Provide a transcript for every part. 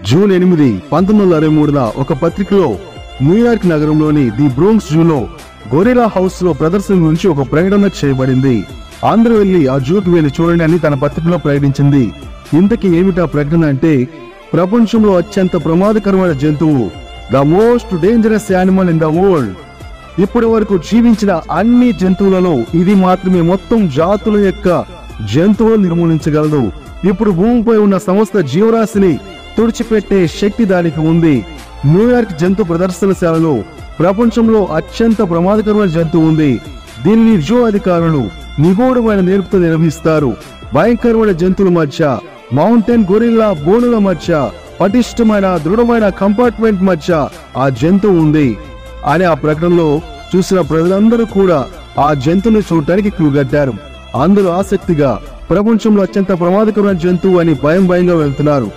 June 8, 1963 ఒక పత్రికలో New York నగరంలోని ది బ్రూంక్స్ జూలో గొరిల్లా హౌస్ లో ప్రదర్శన గురించి ఒక ప్రకటన చేయబడింది. అందరూ వెళ్లి ఆ జూకి వెళ్లి చూడండి అని తన పత్రికలో ప్రకటించింది. ఇంతకీ ఏమిటా ప్రకటన అంటే, ప్రపంచంలో అత్యంత ప్రమాదకరమైన జంతువు, the most dangerous animal in the world. ఇప్పటి వరకు జీవించిన అన్ని జంతువులలో ఇది మాత్రమే మొత్తం జాతుల యొక్క జంతువులు నిర్మూలించగలదు. ఇప్పుడు భూమిపై ఉన్న సమస్త జీవరాశిని తుడిచిపెట్టే శక్తి దానికి ఉంది. న్యూయార్క్ జంతు ప్రదర్శనశాలలో ప్రపంచంలో అత్యంత ప్రమాదకరమైన జంతువు ఉంది. దీనిని జూ అధికారులు నిగూఢమైన నేర్పుతో నిర్వహిస్తారు. భయంకరమైన జంతువుల మధ్య, మౌంటైన్ గొరిల్లా బోనుల మధ్య, పటిష్టమైన దృఢమైన కంపార్ట్మెంట్ మధ్య ఆ జంతువు ఉంది అని ఆ ప్రకటనలో చూసిన ప్రజలందరూ కూడా ఆ జంతువుని చూడటానికి క్యూగట్టారు. అందరూ ఆసక్తిగా ప్రపంచంలో అత్యంత ప్రమాదకరమైన జంతువు అని భయంగా వెళ్తున్నారు.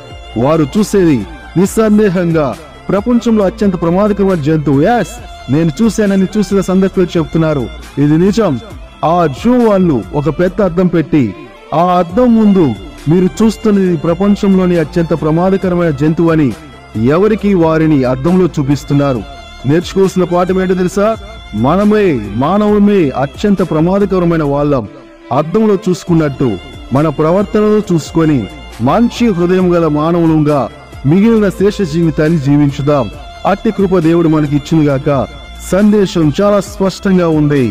వారు చూసేది నిస్సందేహంగా ప్రపంచంలో అత్యంత ప్రమాదకరమైన జంతువు. యాస్, నేను చూశానని చూసిన సందర్భాలు చెప్తున్నారు. ఇది నిజం. ఆ జూ వాళ్ళు ఒక పెద్ద అద్దం పెట్టి, ఆ అద్దం ముందు మీరు చూస్తున్నది ప్రపంచంలోని అత్యంత ప్రమాదకరమైన జంతువు అని ఎవరికి వారిని అద్దంలో చూపిస్తున్నారు. నేర్చుకోవాల్సిన పాఠం ఏంటో తెలుసా? మానవులమే అత్యంత ప్రమాదకరమైన వాళ్ళం. అద్దంలో చూసుకున్నట్టు మన ప్రవర్తనలో చూసుకొని మంచి హృదయం గల మానవులుగా మిగిలిన శేష జీవితాన్ని జీవించుదాం. అట్టి కృప దేవుడు మనకి ఇచ్చునుగాక. సందేశం చాలా స్పష్టంగా ఉంది.